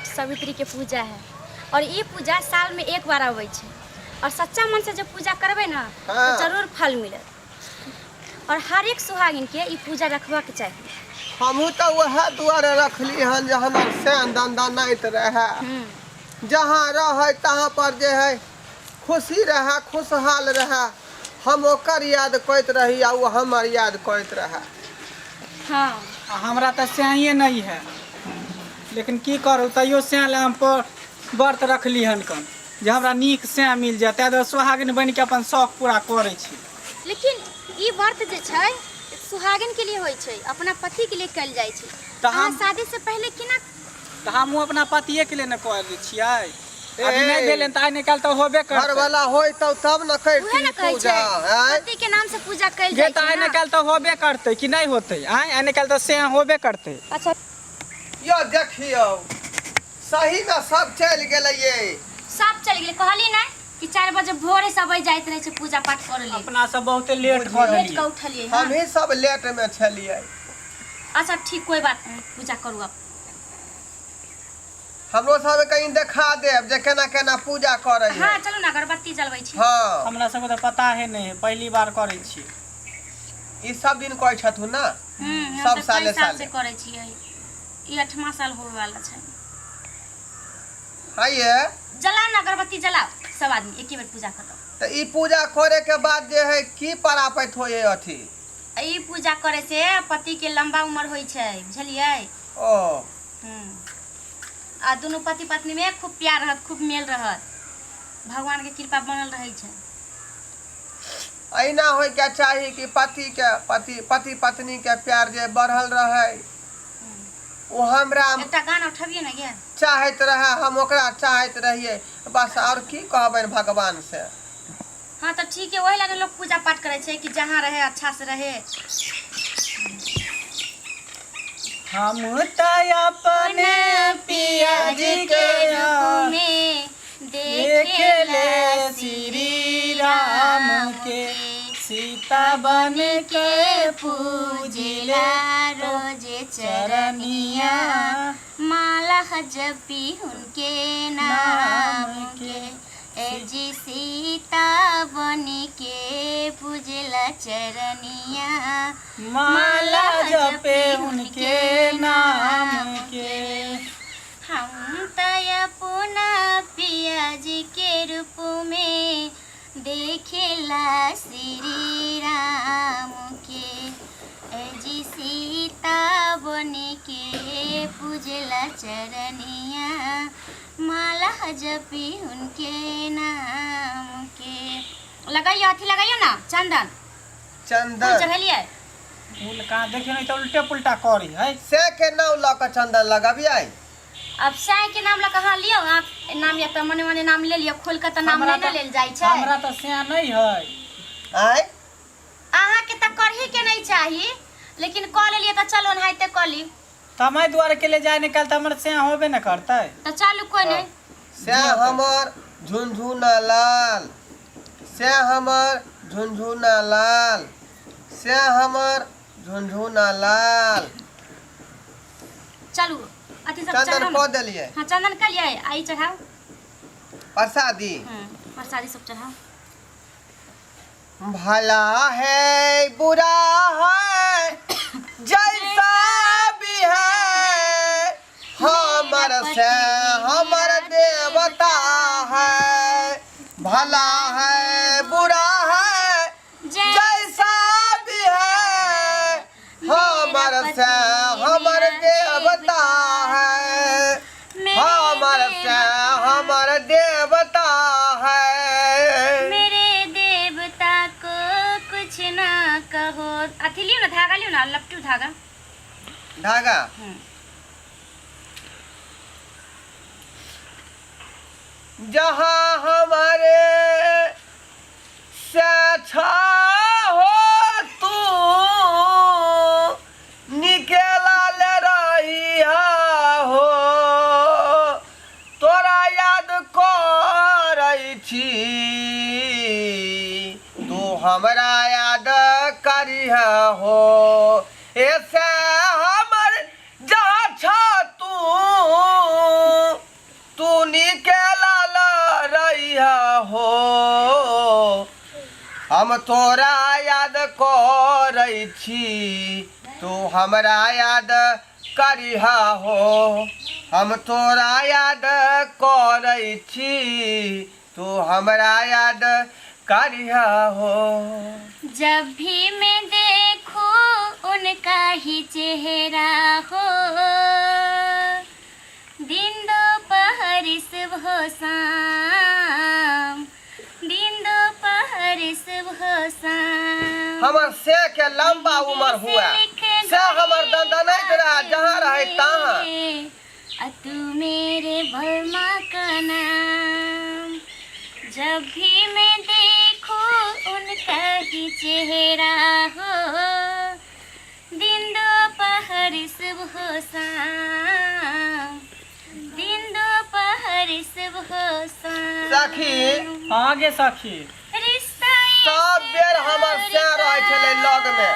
वट सावित्री के पूजा है और ये पूजा साल में एक बार आवे छे और सच्चा मन से जब पूजा करबे ना तो जरूर फल मिले और हर एक सुहागिन के ये पूजा रखबा के चाहिए। हमहू तो वह दुआरे रखली हन जे हमर सेन दंदा नहीं रहे जहाँ रहे तहाँ पर जे है खुशी रहे खुशहाल रहे हम ओकर याद करत रही आ वो हमर याद करत रहे। हाँ हमरा तो स्याही नहीं है लेकिन की करू तैयो स्याल हम पर व्रत रखली हन कन जे हमरा नीक स्या मिल जाए ताहि दुआरे सुहागिन बन के अपन शौक पूरा करे छी। लेकिन ये व्रत जे छै सुहागिन के लिए होय छै अपना पति के लिए कल जाय छै। तो हम शादी से पहले कि ना तो हम अपना पतिये के लिए न कर लै छियै अभी नहीं भेलन त आइ निकाल तो होबे कर घर वाला होय तब न करती पूजा पति के नाम से पूजा कल जे जाय त आइ निकाल तो होबे करते कि नहीं होते आइ निकाल तो से होबे करते। अच्छा यो देखियो सही में सब चल गेलै ये सब चल गेलै कहली ना कि 4 बजे भोरे सब जाइत रहे छै पूजा पाठ करे ले अपना सब बहुत लेट कर लेट लेलिए के उठलिए हम ही सब लेट में छलिए। अच्छा ठीक कोई बात नहीं पूजा करू अब हमरो सब कहीं देखा देब जे केना केना पूजा करे है। हां चलू ना अगरबत्ती जलबै छी। हां हमरा सब तो पता है नहीं पहली बार करे छी ई सब दिन कहै छथु ना सब साले से करे छियै ई 8वां साल होवे वाला छै। हां ये जला ना अगरबत्ती जलाओ सब आदमी एक ही बार पूजा कर दो। तो ई पूजा करे के बाद जे है की परापैत होय अथी ई पूजा करे से पति के लंबा उम्र होय छै बुझलियै। ओ आ दोनों पति पत्नी में खूब प्यार रहत खूब मेल रहत भगवान के कृपा बनल रहे छै। ऐना होय के चाही कि पति पत्नी के प्यार जे बढ़ल रहे वो हमरा एकटा गाना उठबिए ना ये चाहत रहे हम ओकरा चाहत रहिए बस और की कहबन भगवान से। हाँ तो ठीक है वही लगे लोग पूजा पाठ करे छै कि जहाँ रहे अच्छा से रहे। हम तो अपने पिया जी के में देखेले श्री राम के सीता बन के पूजिला रोजे चरनिया माला जपी उनके नाम के जी सीता बन के पूजला चरनिया माला जपे उनके नाम के। हम तो अपना पिया जी के रूप में देखेला श्री राम के जी सीता बन के पूजला चरनिया माला जपी उनके नाम के। लगाइयो अथी लगाइयो ना चंदन चंदन चढ़लिए फूल कहाँ देखियो नहीं तो उल्टे पुल्टा करी है से के नाम ल के चंदन लगाबियै। अब साई के नाम ला कहाँ लियो आप नाम या तो मने मने नाम ले लियो खोल के तो नाम नहीं लेल जाय छै। हमरा तो से नहीं है आय आहा के त करही के नहीं चाहिए लेकिन क लेलिए तो चलो नहाइते क ली तमाई द्वार के ले जाए निकाल तो हमर से होबे न करते तो चालू कोई नहीं। से हमर झुनझुना लाल से हमर झुनझुना लाल से हमर झुनझुना लाल चलू अथी सब चंदन चढ़ाओ को देलिए। हां चंदन कर लिए आई चढ़ाओ प्रसादी प्रसादी सब चढ़ाओ। भला है बुरा है जैसा भी है हमर से हमर देवता है। भला है बुरा है जैसा भी है हमर से हमर देवता है हमर से हमर देवता है। मेरे देवता को कुछ ना कहो अथी लियो ना धागा लियो ना लपटू धागा धागा जहाँ हमारे से अच्छा हो तू निकेला ले रही हो तोरा याद कर छी तू हमरा याद करी हो ऐसे हमर जहाँ छ तू हम तोरा याद करै छी तू हमरा याद करिहा हो हम तोरा याद करै छी तू हमरा याद करिहा हो जब भी मैं देखूं उनका ही चेहरा हो दिन दोपहर सुबह शाम दिन दोपहर सुबह शाम हमर से के लंबा उम्र हुआ से हमर दंदनैत रहा जहाँ रहे तहाँ तू मेरे बलमा का नाम जब भी मैं देखूं उनका ही चेहरा हो दिन दोपहर सुबह शाम दिन दोपहर सुबह शाम सखी आगे सखी रिश्ता सब बेर हमर से रहे छले लग में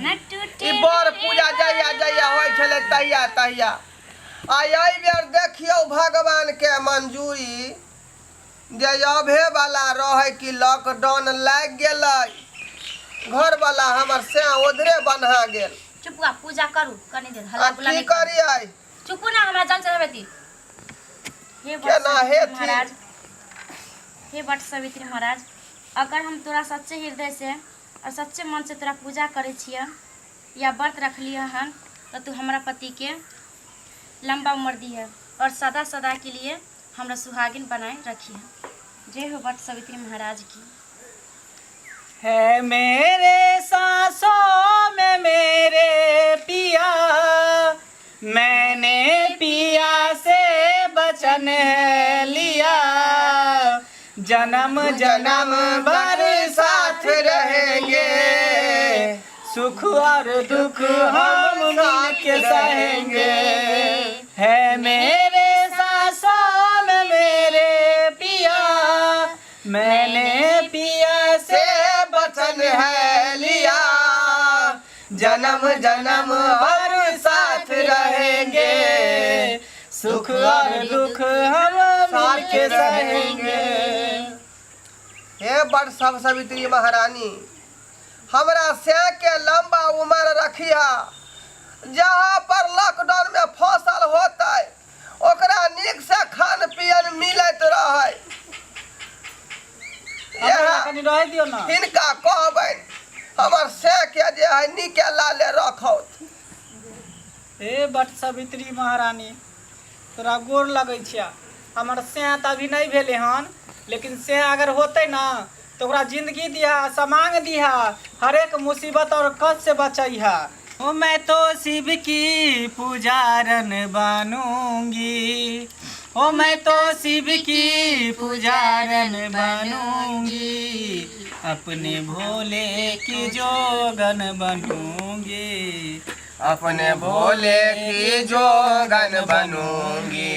न टूटे ई बर पूजा जहिया जहिया होइ छले तहिया तहिया आई बेर देखियो भगवान के मंजूरी जे अभे वाला रहे कि लॉकडाउन लाग गेलै घर वाला हमर से उधरे बन्हा गेल चुप पूजा करू कनी देर हल्ला अब बुला की नहीं करियै चुप ना हमरा जल चढ़ावेती हे केना हेती? महाराज हे बट सावित्री महाराज अगर हम तोरा सच्चे हृदय से और सच्चे मन से तोरा पूजा करे छियै या व्रत रखलिए हन तो तू हमरा पति के लंबा उम्र दिए और सदा सदा के लिए हमरा सुहागिन बनाए रखिए जय हो बट सावित्री महाराज की है मेरे सांसों में मेरे पिया मैंने पिया से वचन लिया जन्म जन्म भर साथ रहेंगे सुख और दुख हम मिलके सहेंगे है मेरे सांसों में मेरे पिया मैंने पिया से वचन है लिया जन्म जन्म हर साथ रहेंगे सुख और दुख हम मिलके सहेंगे। हे बड़ सब सावित्री महारानी हमरा से के लंबा उम्र रखिया जहाँ पर लॉकडाउन में फसल होता ओकरा नीक से खान पियन मिलत रहे कनी रह दियो ना हिनका कहबनि हमर से के जे है नीके लाले रखौत हे बट सावित्री महारानी तोरा गोर लगै छिया हमर से त अभी नहीं भेले हन लेकिन से अगर होते ना तो ओकरा जिंदगी दिया समांग दिया हर एक मुसीबत और कष्ट से बचैहा ओ मैं तो शिव की पुजारन बनूंगी ओ मैं तो शिव की पुजारन बनूंगी अपने भोले की जोगन बनूंगी अपने भोले की जोगन बनूंगी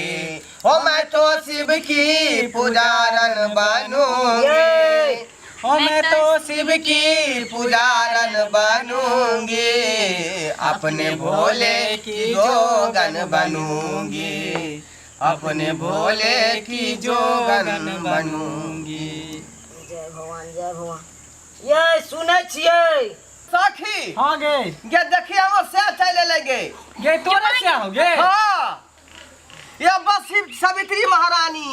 ओ मैं तो शिव की पुजारन बनूंगी ओ मैं तो शिव की पुजारन बनूंगी अपने भोले की जोगन बनूंगी अपने भोले की जोगन बनूंगी। जय भगवान ये सुनै छियै सखी हाँ गे गे देखिए हम से चले लगे गे तोरा से हो गे हाँ ये बस सावित्री महारानी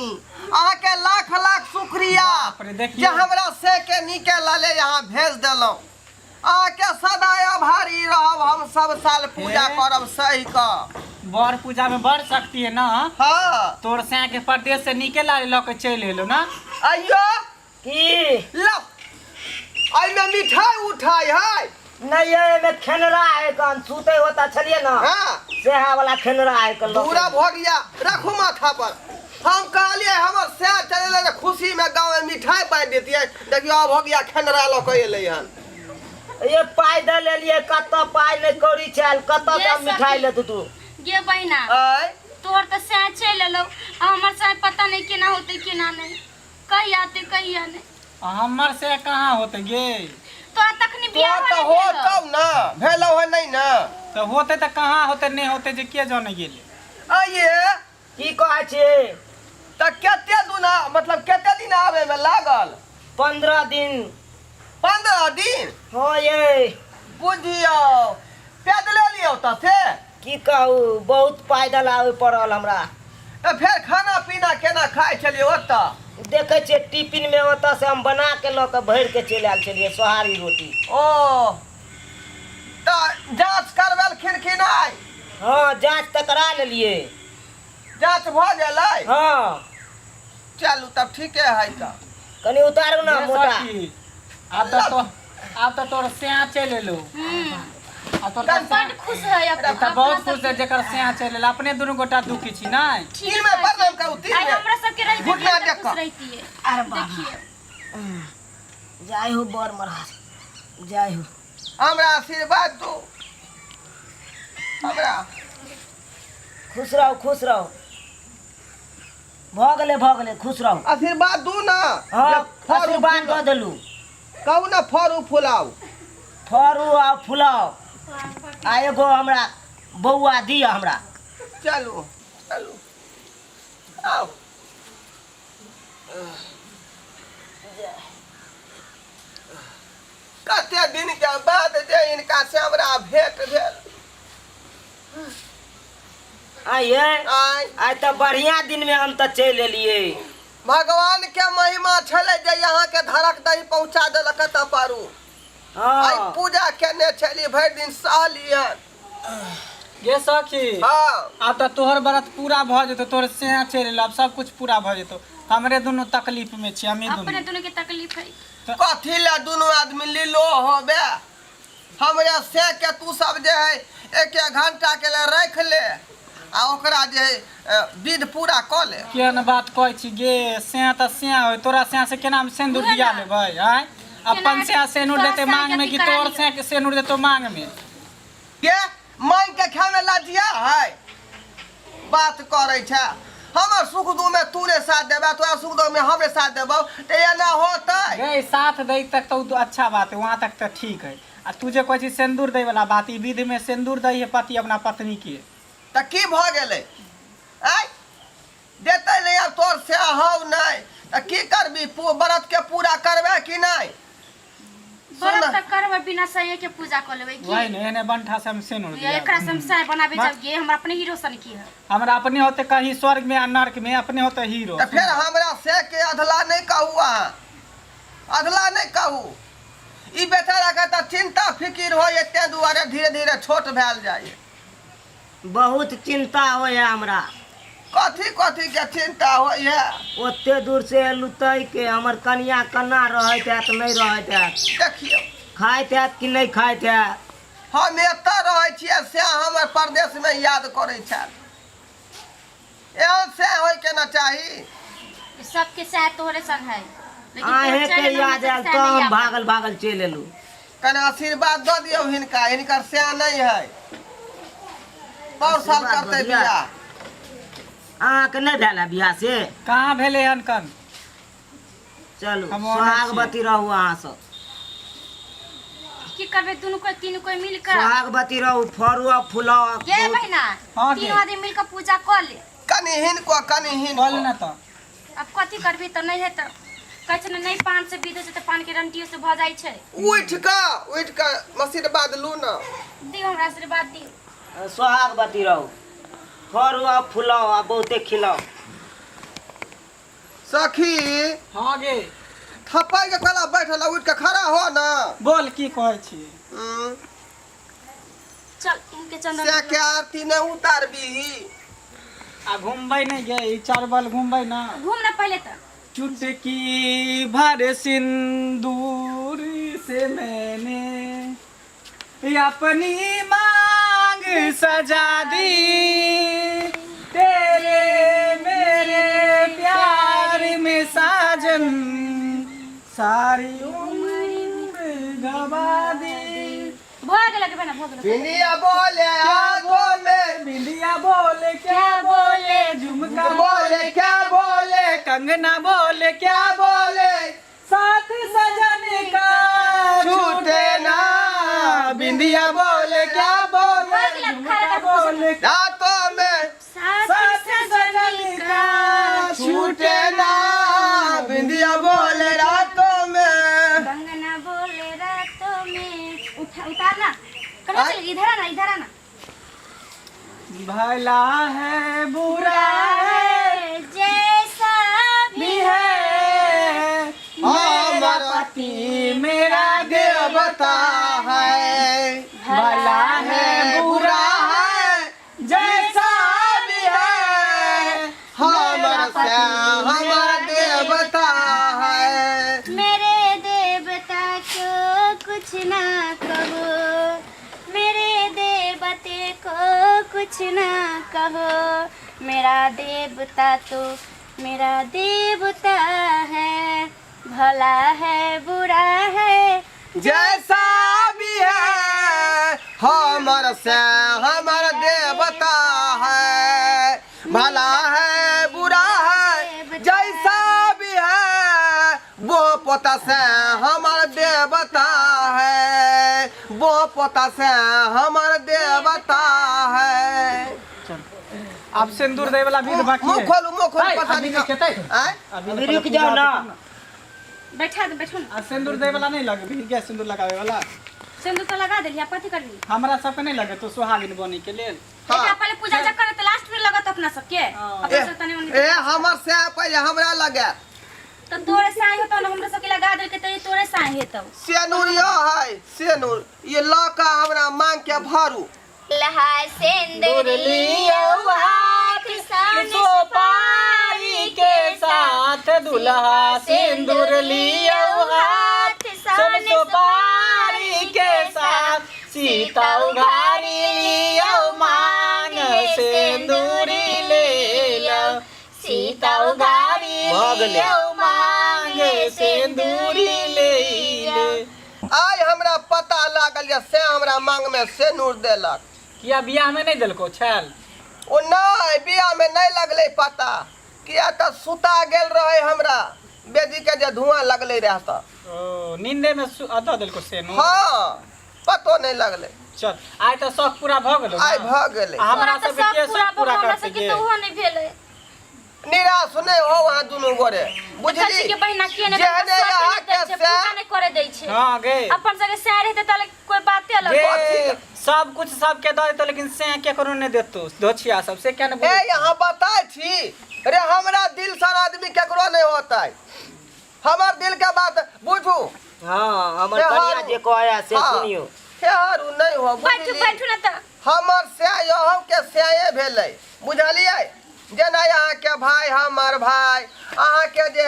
अहाँ के लाख लाख शुक्रिया बाप रे, देखिए। जे हमरा से के नीके लाले यहाँ भेज देलौं अहाँ के सदा आभारी रहब हम सब साल पूजा हे। करब सही का बड़ पूजा में बड़ शक्ति है ना हाँ तोर से के परदेश से निकल आए ल के चल एलो ना अयो की लो अइमे मिठाई उठाई है नहीं ये में खेनरा है कन सुते होता छलिए ना हाँ सेहा वाला खेनरा है कन पूरा भोगिया रखू माथा पर हम कहलिए हमर से चले ले खुशी में गांव में मिठाई बांट देतिए देखियो अब भोगिया खंडरा ल के एलै हन ये पाई दे ले लिए कत पाई नहीं कौड़ी चल कत ये का मिठाई ले तू गे बहिना आय तोहर तो से चल लो हमर से पता नहीं केना होते केना नहीं कहीं आते कहीं आने हमर से कहाँ होते गे तो तखनी तो बियाह तो होने हो गेलो। तब ना भेलो है नहीं ना तो होते तो कहाँ होते नहीं होते जे के जाने गेले आइए की कहै छी तो केते दिन मतलब केते दिन आवे में लागल? 15 दिन। 15 दिन? हाँ ये बुझियो पैदले लियो त से की कहू बहुत पैदल आवे पड़ल हमरा। तो फिर खाना पीना केना खाए छलिए ओतऽ? देखे छियै टिफिन में ओतऽ से हम बना के लऽ के भर के चलि आयल छलियै सोहारी रोटी। ओ तो जांच करवेलखिन कि नहीं? हाँ जांच तऽ करा लेलियै। जांच भ गेलै? हाँ चलू तब ठीके है त। कनी उतारू ना ये मोटा। सखी, अब तो तोर सेहा चल एलो। अब तो बड़ खुश है एकटा बहुत खुश है जेकर सेहा चल एलो। अपने दुनू गोटा दुखी छी नहीं? तीन में प्रणाम करू, तीन आई में। हमरा सबके रही घुटना खुश देखो। रहती है। अरे बाबा देखिए जय हो बर महाराज जय हो। हमरा आशीर्वाद दो। हमरा खुश रहो खुश रहो। भ गेले खुश रहो। आशीर्वाद दू ना। हाँ जे फरू आशीर्वाद फूलाऊ। दऽ देलू। कहू ना फरू फुलाऊ। फरू आ फुलाओ आ एगो हमरा बौआ दिया हमरा। चलू चलू आओ। कते दिन के बाद जे इनका से हमरा भेंट भेल। आइए आय आइ तऽ बढ़िया दिन में हम तऽ चलि एलियै। भगवान के महिमा छले जे यहाँ के धड़क दही पहुंचा देलक त पारू। आई हाँ पूजा केने छली भरि दिन सहलियन। ये सखी हाँ अब तो तोहर व्रत पूरा भ जेतो। तोहर सेहा चल एलो। अब सब कुछ पूरा भ जेतो। हमरे दोनों तकलीफ में छी। हमें अपने दोनों दोनों की तकलीफ है। कथी ले दुनू आदमी लीलो होबे? हमरे से के तू सब जे है एक घंटा के लिए रख ले आ ओकरा जे है विध पूरा क ले। केहन बात कहै छी गे? सेहा त सेहा होय। तोरा सेहा से केना हम सिंदूर उहे दिया ना। लेबै? आय अपन सेहा सेनुर तोरा देते सेहा मांग के में कि अधिकार तोर नहीं। सेहा के सेनुर देतो मांग में? के मांग के खाए में लजिया है? बात करे छे। हमर सुख दुख में तूने साथ देबा, तोरा सुख दुख में हमरे साथ देबो ते एना होतै? गे साथ दै तक तो अच्छा बात है। वहाँ तक तो ठीक है। आ तू जे कहै छी सिंदूर दै वाला बात, ई विधि में सिंदूर दै है पति अपना पत्नी के। त की भ गेलै? आय देते नहीं अब तोर से हौ नहीं त की करबी? व्रत के पूरा करबे कि नहीं? व्रत तक करबै बिना सही के पूजा कर लेबै की? वही ने एने बंठा से हम सिंदूर ये दिया। एकरा संसार बनाबे जब गे हमरा अपने हीरो सन की है। हमरा अपने होते कहीं स्वर्ग में या नरक में, अपने होते हीरो। त फिर हमरा से के अधला नहीं कहू अहाँ। अधला नहीं कहू। ई बेचारा के त चिंता फिकिर हो एते दुआरे धीरे धीरे छोट भेल जाए। बहुत चिंता होय हमरा। कथी कथी के चिंता होइए? ओते दूर से एलू तै के हमर कनिया कना रहैत हैत नहीं रहैत हैत, देखियो खाइत हैत कि नहीं खाइत हैत। हम एतऽ रहै छियै से हमर परदेश में याद करै छथि। एहन से होय के ना चाही। सबके साथ तोहरे सन है। लेकिन आहे तोहर के चैन याद में आयल से तो नहीं हम आबै। भागल भागल चलि एलू। कने आशीर्वाद दऽ दियौ हिनका, हिनकर से नहीं है। बहुत साल आशीर्वाद करते दऽ दिअ। बियाह। अहाँके नहीं भेल है बियाह से? कहाँ भेले हन कन? चलू हम ओने सोहागवती रहू अहाँ सब। की करबे दुनू कोई तीनू कोई मिल कर? सोहागवती रहू, फरुआ फुलाओ। गे बहिना हाँ तीनों गे। आदमी मिल कर पूजा कर ले। कनि हिनको कनि बोल हिनको। ना तो। अब कथी करबी त नहीं है त कहै छै नहीं पान से विध से पान के रंटियो से भ जाई छै। उठ का आशीर्वाद लू ना। दियो हमरा आशीर्वाद दियो। सोहागवती रहू, फरुआ फुलाओ आ बहुते खिलाओ। सखी हाँ गे थप्पड़ के कला बैठल उठ के खड़ा हो ना। बोल की कहै छी? चल इनके चंदन से के आरती ने उतारबी। आ घूमबै नहीं गे? ई चारबल घूमबै ना? घूम ना पहले त। चुटकी भर सिंदूर से मैंने अपनी मांग सजा दी, तेरे मेरे प्यार में साजन सारी उम्र गवा दी। भोग लगे बना भोग लगे। बिंदिया बोले आगो में, बिंदिया बोले क्या बोले, झुमका बोले क्या बोले, कंगना बोले क्या बोले साथ सजन का छूटे ना। बिंदिया बोले क्या बोले, झुमका बोले रातों में साथ सजन का छूटे भला है बुरा है जैसा भी है, मेरा पति मेरा देवता है। भला है बुरा है जैसा भी है, हमारा श्याम हमारा देवता है। मेरे देवता को कुछ ना कहो, मेरे देवते को कुछ ना कहो। मेरा देवता तो मेरा देवता है, भला है बुरा है जैसा भी है, हमारा श्याम हमारा देवता है। भला है बुरा है जैसा भी है, वो पोता से हमारा देवता है। वो पोता से हमारा देवता है। आप सिंदूर दे वाला भी बाकी है। मुँह खोलू पता नहीं आय? अभी रुक जाओ ना। बैठा दे, बैठो ना। सिंदूर दे वाला नहीं लगे भी क्या? सिंदूर लगावे वाला सिंदूर तो लगा देली, आप कथी कर ली? हमरा सबके नहीं लगे तो सुहागिन बने के लिए। बेटा पहले पूजा जब करे तो लास्ट में लगत अपना सबके। अपना सब तने ए हमर से पहले हमरा लगे तो तोरे साई होतो ना, हमरा सबके लगा दे के तो तोरे साई हेतो। सेनुरिया है सेनुर, ये लका हमरा मांग के भरू। लहा सिंदूर लियो हाथ सान सुपारी के साथ दुल्हा सिंदूर लियो हाथ सान सुपारी के साथ, सीता उघारी लियो मांग सिंदूरी ले लो, सीता उघारी लियो मांग सिंदूरी ले ले। आज हमरा पता लागल जे से हमरा मांग में सेनुर देलक। किया बियाह में नहीं दिलको छल? ओ नहीं बियाह में नहीं लगले पता, किया तो सुता गेल रहे हमरा बेदी के जे धुआं लगले रह त। ओ नींदे में अदा दिलको सेनु? हाँ पतो नहीं लगले। चल आइ तो शौक पूरा भ गेलो। आइ भ गेले। हमरा सब के शौक पूरा करते गे। तो वो नहीं भेले। निराश नहीं हो वहां दुनु गोरे बुझली के बहिना के ने जेहने यहाँ के पूजा नहीं करे दै छे। हां गे अपन जगह शहर हेते तले कोई बाते अलग गे बात। सब कुछ सबके दे तो, लेकिन से के करो नहीं देतो दोछिया सब से क्या ने ए यहाँ बताए छी रे, हमरा दिल सन आदमी केकरो नहीं होता है। हमर दिल के बात बुझू। हाँ हमर कनिया जे कहया से सुनियो। यारू नहीं हो बैठू बुझली बैठू ना त। हमर से यहू के से भेलै बुझलिए। जेना यहाँ के भाई हमर भाई, अहाँ के जे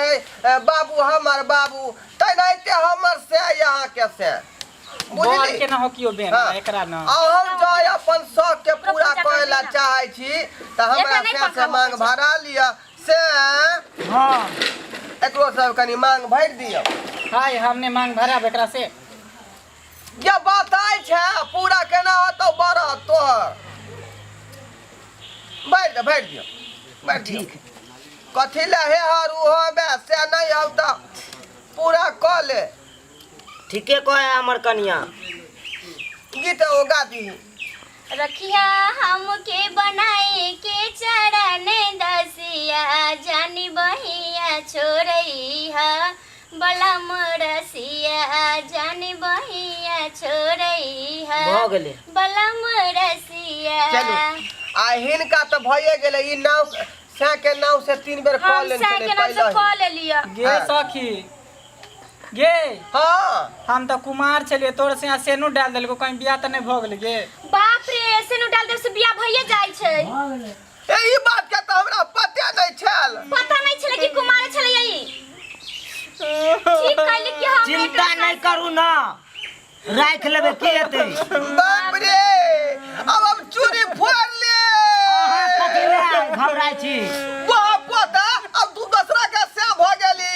है बाबू हमर बाबू, तनाइते हमर से यहाँ के से बोल के ना हो कियो बेन हाँ। एकरा ना हम जो अपन शौक के पूरा करेला चाहे छी त हमरा से मांग भरा लिया से। हाँ एकरो सब कनी मांग भर दियो। हाय हमने मांग भरा बेकरा से। ये बताई छे पूरा केना होतो बड़ा तोहर। भर दियो भर ठीक। कथी ले हे हरू होबे से नहीं हो त पूरा क ले। ठीके कहे हमर कनिया। गीत ओ गा दी। रखिया हमके बनाए के चरण दसिया, जानी बहिया छोड़ैहा बलम रसिया, जानी बहिया छोड़ैहा भ गेले बलम रसिया। चलो आ हिनका त भइए गेले। ई नाव से के नाव से 3 बेर कॉल हम लेन साई छले के नाम से पहले। कॉल ले लिया। गे सखी गे हां हम तो कुमार छलिए, तोर से यहाँ सेनु डाल देलको, कहीं बियाह तो नहीं भ गेल गे? बाप रे ऐसे नु डाल दे से बियाह भइए जाय छै। ए ई बात के त हमरा पते नहीं छल। पता नहीं छले कि कुमार छले यही। ठीक कहली कि हम चिंता नहीं करू ना, राख लेबे के हेते। बाप रे अब हम चूड़ी फोड़ ले। अहाँ कथी ले घबराई छी? वाह पता अब तू दूसरा के से भ गेली।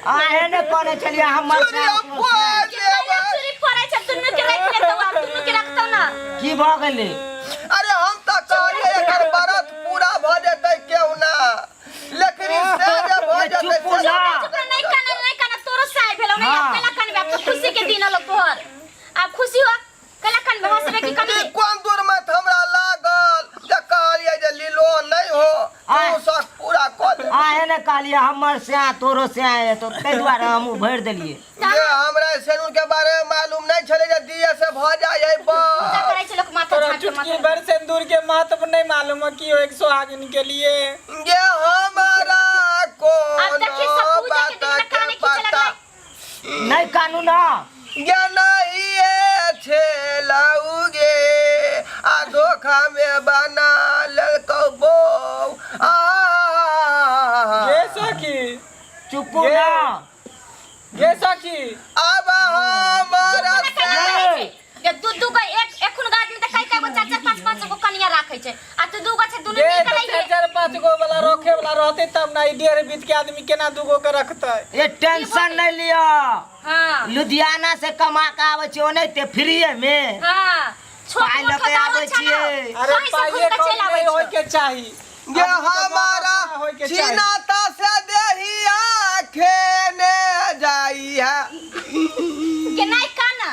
आहे ने कोने चलिए हमर चूड़ी अब फोड़ ले। चोरी फोड़े छ दुनु के रख ले तो आप दुनु के रखतो ना। की भ गेले? अरे हम त कहलिए एकर व्रत पूरा भ जेतै केहू ना, लेकिन ई से जे भ जेतै चुप हो जा। नहीं काना तोरो साई भेलो नहीं। हाँ। कला कन बा खुशी के दिन लो तोहर। आप खुशी हो कला कन में हंसबे की कमी। ई कोन दूर में हमरा लागल जे कहलिए जे लीलो नहीं हो तू सब पूरा क दे। आहे ने कहलिए हमर से तोरो से आए तो तै दुआरे हम भर देलिए। ये हमरा सेनुर के बारे में मालूम नहीं छले जे दिए से भ जाय है। पूजा करे छ लोग माथा तोरा छाप चुटकी भर सिंदूर के महत्व नहीं मालूम है कि एक सुहागिन के लिए ये हमारा को अब देखिए सब पूजा के दिन में काने खींचे लगला। नहीं कानून ये नहीं है छेलाऊगे आ धोखा में बना ललको बो ये सखी चुप्पू ये- ना ये सखी अब हमारा ये दू को एक खुन गाड में देखाई के 4-5 गो कनिया राखै छै आ तू दू गो छै दुनु ये नहीं तो कराई 4-5 गो वाला रखे वाला रहते तब ना डेढ़ बीत के आदमी केना दूगो के रखते। ये टेंशन नहीं लियो हां लुधियाना से कमा के आवे छी ओने ते फ्री में हां पाई लेके आबै छियै। अरे पाइए कम नहीं होय के चाहिए। ये हमारा चीनाता से देहिया खेने जाई है के नहीं काना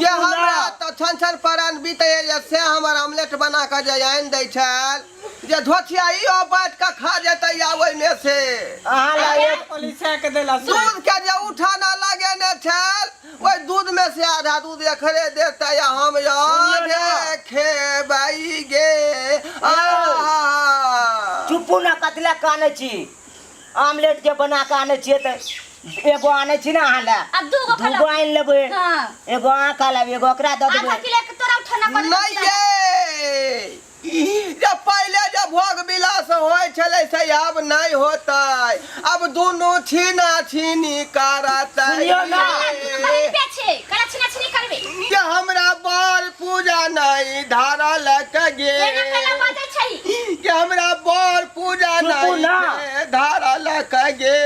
ये हमरा तो छन परान बीते से हमर ऑमलेट बना के जे आइन दै छल जे धोथियाई ओ बैठ के खा जेतै आवे में से अहाँ ला एक पुलिस के देला दूध के जे उठाना लगे ने छल ओइ दूध में से आधा दूध एकरे देता या हम याद खेबाई गे चुप्पू ना कतला काने छी आमलेट जे बना के आने छियै त एगो आने छी ना अहाँ ला अब दू गो दूगो आइन लेबै हां एगो अहाँ खा लेबै एगो ओकरा दऽ आधा देबै किलो के तोरा उठाना पड़े नहीं ये जब पहले जब भोग विलास होय छले से अब नहीं होता अब दोनों छीना छीनी करता सुनियो ना। बहिन पे छै करा छिना छिनी करबे कि हमरा बर पूजा नहीं धारा लके गे एना कला बाजै छै कि हमरा बर पूजा चुप ना। नहीं धारा लके गे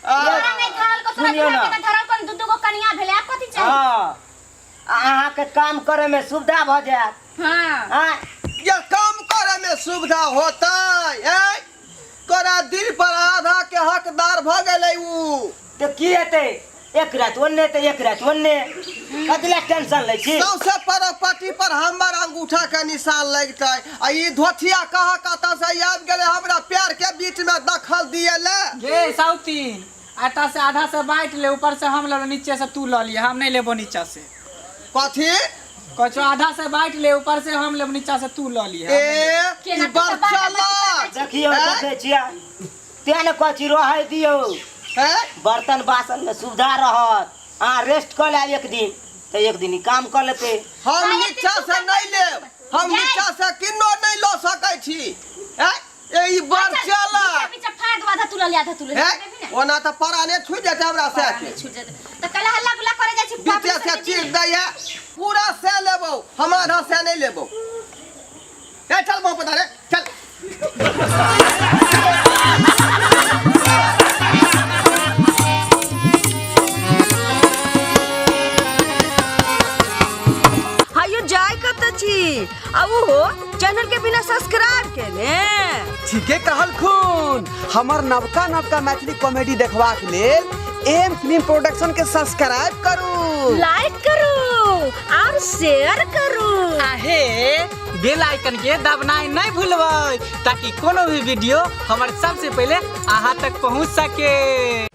तोरा नहीं धरल को तोरा सुनियो ना। के धरल कोन दू गो कनिया भेले आ कथि चाहिए हाँ अहाँ के काम करे में सुविधा भ जायत हां हाँ ये काम करे में सुविधा होता है तोरा दिल पर आधा के हकदार भ गेलै उ तो की हेतै एक रात ओन्ने तो एक रात ओन्ने कतला टेंशन लै छी सबसे प्रॉपर्टी पर हमर अंगूठा के निशान लगतै आ ई धोथिया कहा कता से आबि गेलै हमरा पैर के बीच में दखल दिए ले ये साउतीन आटा से आधा से बांट ले ऊपर से हम लेबो नीचे से तू ल लिया हम नहीं लेबो नीचा से कथी कचो आधा से बांट ले ऊपर से हम लेबो नीचा से तू ल लिया ए ई बच्चा लाज देखियो देखे छियै तेने कथी रहै दियौ है बर्तन बासन में सुविधा रहत अहाँ रेस्ट कर ले एक दिन तो एक दिन ही काम कर लेते हम नीचा से नहीं लेब हम नीचा से किन्नो नहीं ल सकै छी है ए ई बच्चा लाज पीछे फाड़ दो आधा तुला ले आधा तुला है ओना त पराने छुइ जेतै हमरा से छूट जाते त कला हल्ला गुल्ला करे जाइ छी बीचे से चीर दैया पूरा से लेबो हम आधा से नहीं लेबो ए चल बहु पता रे चल हायो जाय कत छी आ वो चैनल के बिना सब्सक्राइब केने ठीके कहल खून हमर नवका मैथिली कॉमेडी देखबाक लेल एम फिल्म प्रोडक्शन के सब्सक्राइब करू लाइक करू और शेयर करू आहे बेल आइकन के दबनाइ नहीं भूलबै ताकि कोनो भी वीडियो हमारे सबसे पहले अहाँ तक पहुंच सके।